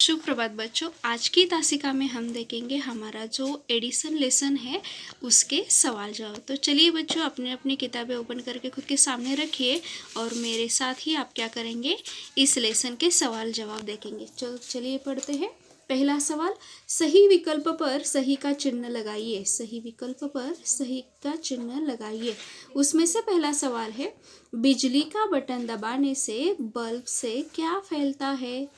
शुभ प्रभात बच्चों। आज की तासिका में हम देखेंगे हमारा जो एडिशन लेसन है उसके सवाल जवाब। तो चलिए बच्चों, अपने अपनी किताबें ओपन करके खुद के सामने रखिए और मेरे साथ ही आप क्या करेंगे, इस लेसन के सवाल जवाब देखेंगे। चलिए पढ़ते हैं। पहला सवाल, सही विकल्प पर सही का चिन्ह लगाइए। सही विकल्प पर सही का चिन्ह लगाइए। उसमें से पहला सवाल है, बिजली का बटन दबाने से बल्ब से क्या फैलता है।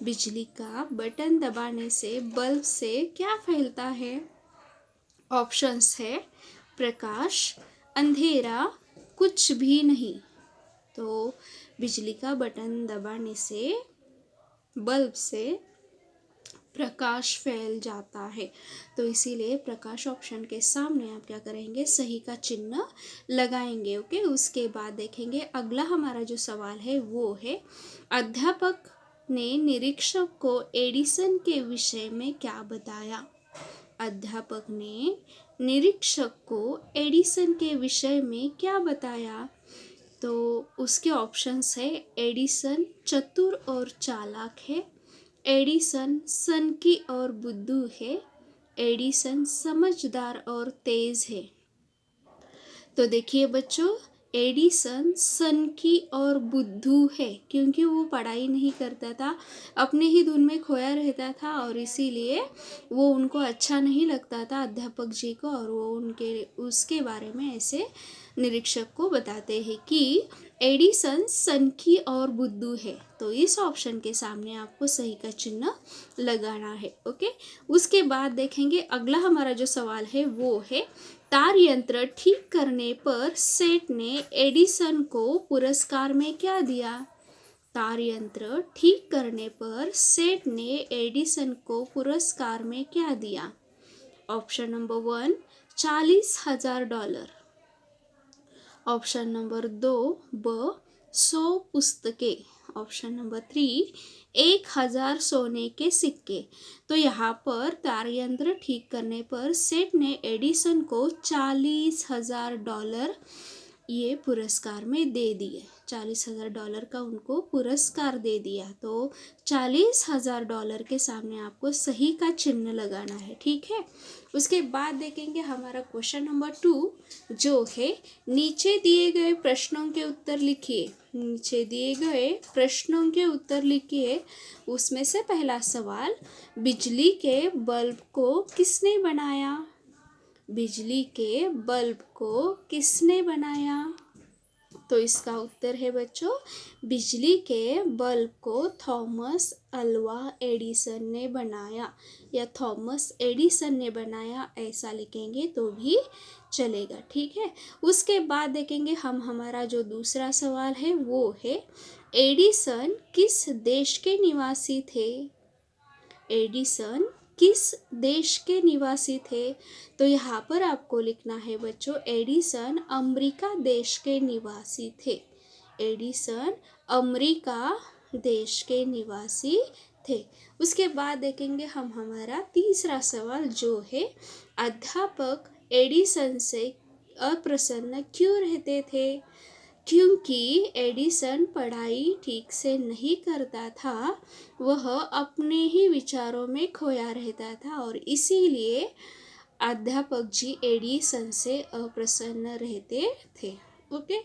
बिजली का बटन दबाने से बल्ब से क्या फैलता है। ऑप्शंस है प्रकाश, अंधेरा, कुछ भी नहीं। तो बिजली का बटन दबाने से बल्ब से प्रकाश फैल जाता है, तो इसीलिए प्रकाश ऑप्शन के सामने आप क्या करेंगे, सही का चिन्ह लगाएंगे। ओके, उसके बाद देखेंगे अगला हमारा जो सवाल है वो है, अध्यापक ने निरीक्षक को एडिसन के विषय में क्या बताया। अध्यापक ने निरीक्षक को एडिसन के विषय में क्या बताया। तो उसके ऑप्शंस है, एडिसन चतुर और चालाक है, एडिसन सनकी और बुद्धू है, एडिसन समझदार और तेज है। तो देखिए बच्चों, एडिसन सनकी और बुद्धू है क्योंकि वो पढ़ाई नहीं करता था, अपने ही धुन में खोया रहता था और इसीलिए वो उनको अच्छा नहीं लगता था अध्यापक जी को, और वो उसके बारे में ऐसे निरीक्षक को बताते हैं कि एडिसन सनकी और बुद्धू है। तो इस ऑप्शन के सामने आपको सही का चिन्ह लगाना है। ओके, उसके बाद देखेंगे अगला हमारा जो सवाल है वो है, तार यंत्र ठीक करने पर सेठ ने एडिसन को पुरस्कार में क्या दिया। तार यंत्र ठीक करने पर सेठ ने एडिसन को पुरस्कार में क्या दिया। Option number 1, $40,000। ऑप्शन नंबर 2, 100 पुस्तकें। ऑप्शन नंबर 3, 1,000 सोने के सिक्के। तो यहाँ पर तार यंत्र ठीक करने पर सेठ ने एडिसन को $40,000 ये पुरस्कार में दे दिए। $40,000 का उनको पुरस्कार दे दिया। तो $40,000 के सामने आपको सही का चिन्ह लगाना है, ठीक है। उसके बाद देखेंगे हमारा क्वेश्चन नंबर 2 जो है, नीचे दिए गए प्रश्नों के उत्तर लिखिए। नीचे दिए गए प्रश्नों के उत्तर लिखिए। उसमें से पहला सवाल, बिजली के बल्ब को किसने बनाया। बिजली के बल्ब को किसने बनाया। तो इसका उत्तर है बच्चों, बिजली के बल्ब को थॉमस अल्वा एडिसन ने बनाया, या थॉमस एडिसन ने बनाया ऐसा लिखेंगे तो भी चलेगा, ठीक है। उसके बाद देखेंगे हम हमारा जो दूसरा सवाल है वो है, एडिसन किस देश के निवासी थे। एडिसन किस देश के निवासी थे। तो यहाँ पर आपको लिखना है बच्चों, एडिसन अमेरिका देश के निवासी थे। एडिसन अमेरिका देश के निवासी थे। उसके बाद देखेंगे हम हमारा तीसरा सवाल जो है, अध्यापक एडिसन से अप्रसन्न क्यों रहते थे। क्योंकि एडिसन पढ़ाई ठीक से नहीं करता था, वह अपने ही विचारों में खोया रहता था और इसीलिए अध्यापक जी एडिसन से अप्रसन्न रहते थे। ओके,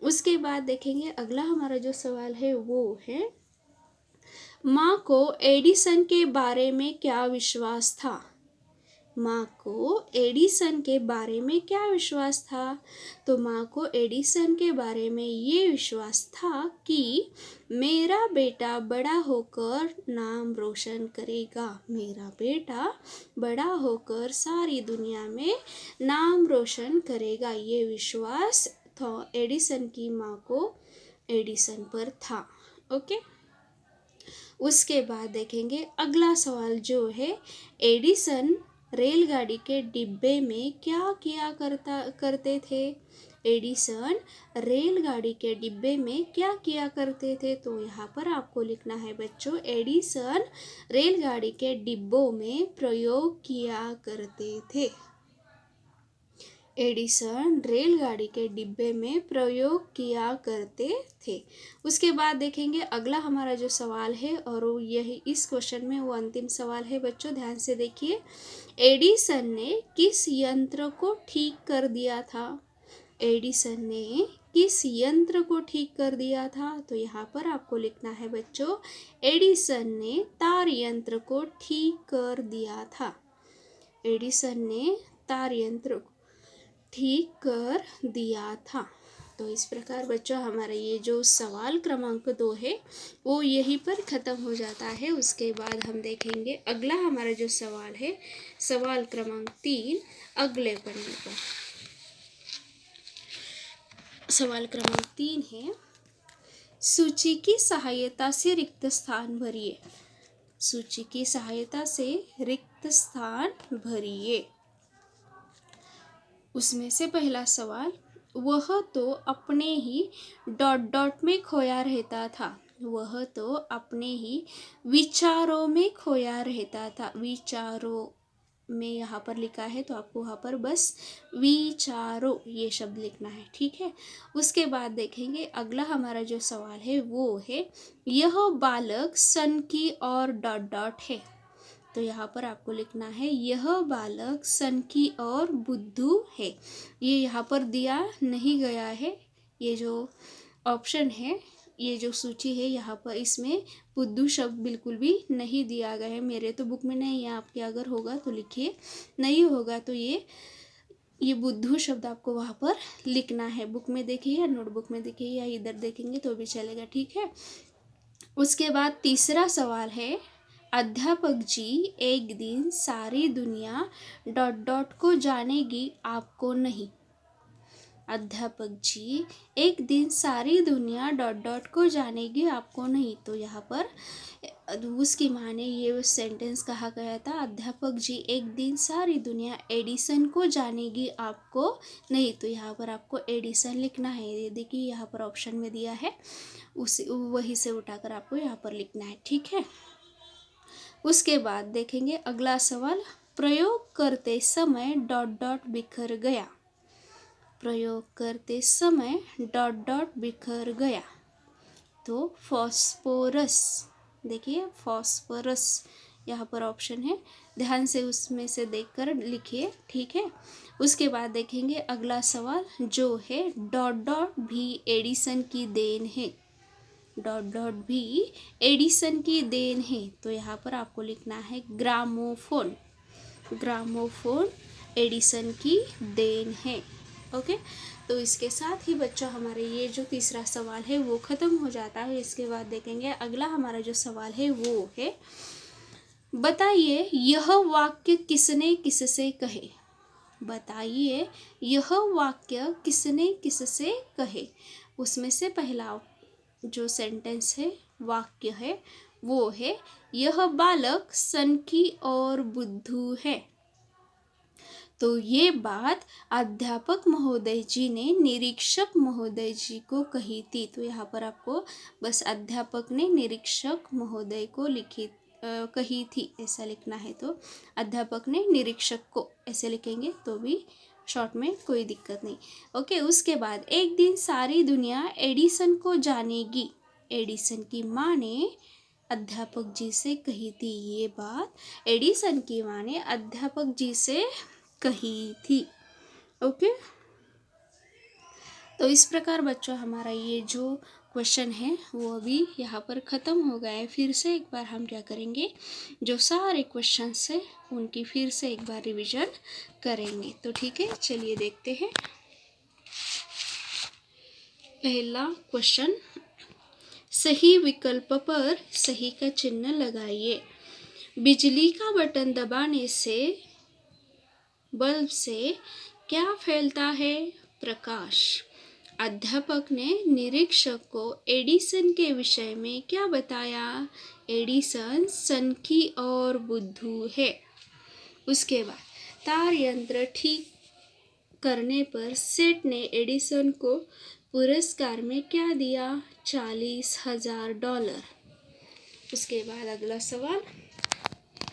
उसके बाद देखेंगे अगला हमारा जो सवाल है वो है, माँ को एडिसन के बारे में क्या विश्वास था। माँ को एडिसन के बारे में क्या विश्वास था। तो माँ को एडिसन के बारे में ये विश्वास था कि मेरा बेटा बड़ा होकर नाम रोशन करेगा। मेरा बेटा बड़ा होकर सारी दुनिया में नाम रोशन करेगा, ये विश्वास था एडिसन की माँ को एडिसन पर था। ओके, उसके बाद देखेंगे अगला सवाल जो है, एडिसन रेलगाड़ी के डिब्बे में क्या किया करते थे। एडिसन रेलगाड़ी के डिब्बे में क्या किया करते थे। तो यहाँ पर आपको लिखना है बच्चों, एडिसन रेलगाड़ी के डिब्बों में प्रयोग किया करते थे। एडिसन रेलगाड़ी के डिब्बे में प्रयोग किया करते थे। उसके बाद देखेंगे अगला हमारा जो सवाल है, और वो यही इस क्वेश्चन में वो अंतिम सवाल है बच्चों, ध्यान से देखिए। एडिसन ने किस यंत्र को ठीक कर दिया था? एडिसन ने किस यंत्र को ठीक कर दिया था? तो यहाँ पर आपको लिखना है बच्चों, एडिसन ने तार यंत्र को ठीक कर दिया था। एडिसन ने तार यंत्र को ठीक कर दिया था। तो इस प्रकार बच्चों हमारा ये जो सवाल क्रमांक 2 है वो यहीं पर ख़त्म हो जाता है। उसके बाद हम देखेंगे अगला हमारा जो सवाल है, सवाल क्रमांक 3 अगले पन्ने पर। सवाल क्रमांक 3 है, सूची की सहायता से रिक्त स्थान भरिए। सूची की सहायता से रिक्त स्थान भरिए। उसमें से पहला सवाल, वह तो अपने ही डॉट डॉट में खोया रहता था। वह तो अपने ही विचारों में खोया रहता था। विचारों में यहाँ पर लिखा है तो आपको वहाँ पर बस विचारों ये शब्द लिखना है, ठीक है। उसके बाद देखेंगे अगला हमारा जो सवाल है वो है, यह बालक सन की और डॉट डॉट है। तो यहाँ पर आपको लिखना है, यह बालक सनकी और बुद्धू है। ये यहाँ पर दिया नहीं गया है। ये जो ऑप्शन है, ये जो सूची है यहाँ पर, इसमें बुद्धू शब्द बिल्कुल भी नहीं दिया गया है। मेरे तो बुक में नहीं है, आपके अगर होगा तो लिखिए, नहीं होगा तो ये बुद्धू शब्द आपको वहाँ पर लिखना है। बुक में देखिए या नोटबुक में देखिए या इधर देखेंगे तो भी चलेगा, ठीक है। उसके बाद तीसरा सवाल है, अध्यापक जी एक दिन सारी दुनिया डॉट डॉट को जानेगी, आपको नहीं। अध्यापक जी एक दिन सारी दुनिया डॉट डॉट को जानेगी, आपको नहीं। तो यहाँ पर उसकी माने ये सेंटेंस कहा गया था, अध्यापक जी एक दिन सारी दुनिया एडिसन को जानेगी, आपको नहीं। तो यहाँ पर आपको एडिसन लिखना है। ये देखिए यहाँ पर ऑप्शन में दिया है, उसी वही से उठाकर आपको यहाँ पर लिखना है, ठीक है। उसके बाद देखेंगे अगला सवाल, प्रयोग करते समय डॉट डॉट बिखर गया। प्रयोग करते समय डॉट डॉट बिखर गया। तो फॉस्फोरस, देखिए फॉस्फोरस यहाँ पर ऑप्शन है, ध्यान से उसमें से देखकर लिखिए, ठीक है। उसके बाद देखेंगे अगला सवाल जो है, डॉट डॉट भी एडिसन की देन है। डॉट डॉट भी एडिसन की देन है। तो यहाँ पर आपको लिखना है ग्रामोफोन। ग्रामोफोन एडिसन की देन है, ओके। तो इसके साथ ही बच्चों हमारे ये जो तीसरा सवाल है वो ख़त्म हो जाता है। इसके बाद देखेंगे अगला हमारा जो सवाल है वो है, बताइए यह वाक्य किसने किससे कहे। बताइए यह वाक्य किसने किससे कहे। उसमें से पहला जो सेंटेंस है, वाक्य है, वो है, यह बालक सनकी और बुद्धू है। तो ये बात अध्यापक महोदय जी ने निरीक्षक महोदय जी को कही थी। तो यहाँ पर आपको बस अध्यापक ने निरीक्षक महोदय को कही थी ऐसा लिखना है। तो अध्यापक ने निरीक्षक को ऐसे लिखेंगे तो भी शॉर्ट में कोई दिक्कत नहीं, ओके। उसके बाद एक दिन सारी दुनिया एडिसन को जानेगी। एडिसन की माँ ने अध्यापक जी से कही थी ये बात। एडिसन की माँ ने अध्यापक जी से कही थी, ओके। तो इस प्रकार बच्चों हमारा ये जो क्वेश्चन है वो अभी यहाँ पर ख़त्म हो गया है। फिर से एक बार हम क्या करेंगे, जो सारे क्वेश्चंस है उनकी फिर से एक बार रिवीजन करेंगे। तो ठीक है, चलिए देखते हैं। पहला क्वेश्चन, सही विकल्प पर सही का चिन्ह लगाइए। बिजली का बटन दबाने से बल्ब से क्या फैलता है? प्रकाश। अध्यापक ने निरीक्षक को एडिसन के विषय में क्या बताया? एडिसन सनकी और बुद्धू है। उसके बाद तार यंत्र ठीक करने पर सेठ ने एडिसन को पुरस्कार में क्या दिया? $40,000। उसके बाद अगला सवाल,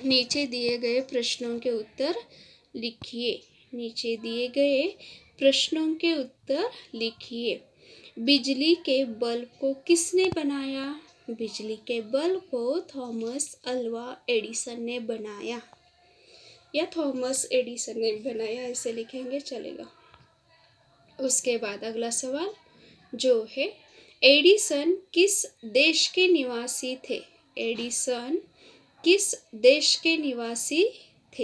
नीचे दिए गए प्रश्नों के उत्तर लिखिए। नीचे दिए गए प्रश्नों के उत्तर लिखिए। बिजली के बल्ब को किसने बनाया? बिजली के बल्ब को थॉमस अल्वा एडिसन ने बनाया, या थॉमस एडिसन ने बनाया ऐसे लिखेंगे चलेगा। उसके बाद अगला सवाल जो है, एडिसन किस देश के निवासी थे? एडिसन किस देश के निवासी